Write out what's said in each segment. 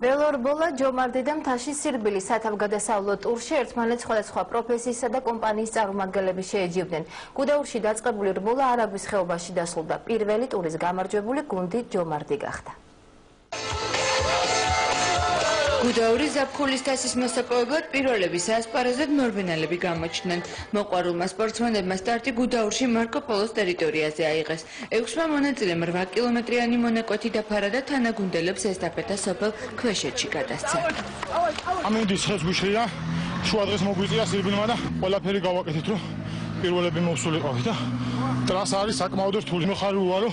ველორბოლა ჯომარდი და მთაში სირბილი სათავგადასავლო ტურში ერთმანეთს სხვადასხვა პროფესიისა და კომპანიის წარმომადგენლები შეეჯიბნენ. გუდაურში დაწყებული რბოლა არაგვის ხეობაში დასრულდა. პირველი ტურის გამარჯვებული გუნდი ჯომარდი გახდა. გუდაურის ზაფხულის თასის მოსაპოვებლად პირველები საასპარეზოდ მორბენალები გამოჩნდნენ. მოყვარულმა სპორტსმენებმა სტარტი გუდაურში მარკო პოლოს ტერიტორიაზე აიღეს. 6 მონაწილემ 8 კილომეტრიანი მონაკვეთი დაფარა და თანაგუნდელებს ესტაფეტა სოფელ ქვეშეთში გადასცა. ამინდის ხესგუშია, შუა დღეს მოგვიწია სირბილმა და ყველაფერი გავაკეთეთ, რომ პირველები მოვსულიყავით და ტრასა არის საკმაოდ რთული. მხარი ვარო,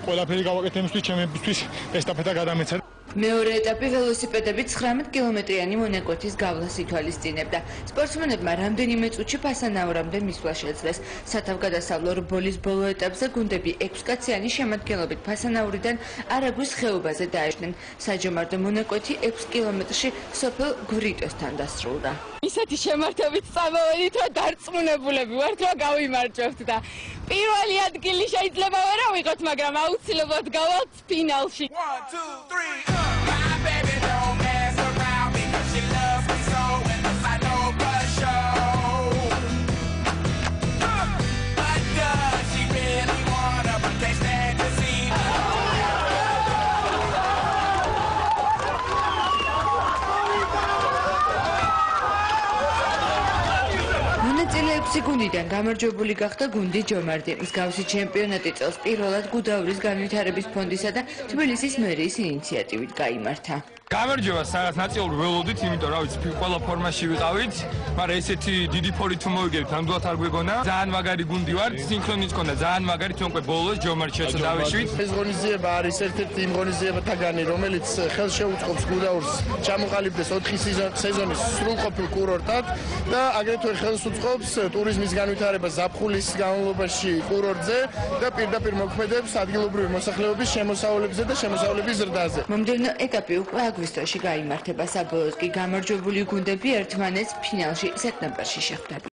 ყველაფერი გავაკეთე იმისთვის, ჩემთვის ესტაფეტა გადამეცა. მეორე ეტაპი ველოსიპედებით 19 კილომეტრიანი მონაკვეთის გავლას ითვალისწინებდა. სპორტსმენებმა რამდენიმე წუთში ფასანაურამდე მისვლა შეძლეს. სათავგადასავლო რბოლის ბოლო ეტაპზე გუნდები 6 კაციანი შემადგენლობით ფასანაურიდან არაგვის ხეობაზე დაეშნენ. საჯომარდო მონაკვეთი 6 კილომეტრში სოფელ გვრიტოსთან დასრულდა. ისეთი შემართებით წამოვედით, რომ დარწმუნებულები ვართ, რომ გავიმარჯვებთ და პირველი ადგილი შეიძლება ვერ ავიღოთ, მაგრამ აუცილებლად გავალთ ფინალში. 1 2 3 My baby don't mess around because she loves me so and I know for sure. But does she really wanna taste that disease? მონაწილე 6 გუნდიდან გამარჯვებული გახდა გუნდი ჯომარდი. მსგავსი ჩემპიონატი წელს პირველად გუდაურის განვითარების ფონდისა და თბილისის მერიის ინიციატივით გაიმართა. გამარჯვება სადაც ნაწილობრივ ველოდით, იმიტომ რა ვიცი, ყველა ფორმაში ვიყავით, მაგრამ ესეთი დიდი ფორი თუ მოვიგებთ, ამდენად არ გვეგონა. ძალიან მაგარი გუნდი ვართ, სინქრონიც ქონდა, ძალიან მაგარი, თუმცა ბოლოს ჯომარდში დავეშვით. ეს ღონისძიება არის ერთ-ერთი იმ ღონისძიებათაგანი, რომელიც ხელს შეუწყობს გუდაურს ჩამოყალიბდეს 4 სეზონის სრულყოფილ კურორტად და აგრეთვე ხელს უწყობს ტურიზმის განვითარებას ზაფხულის განმავლობაში კურორტზე და პირდაპირ მოქმედებს ადგილობრივი მოსახლეობის შემოსავლებზე და შემოსავლების ზრდაზე. მომდევნო ეტაპი უკვე აგვისტოში გაიმართება. საბოლოოდ კი გამარჯვებული გუნდები ერთმანეთს ფინალში სექტემბერში შეხვდებიან.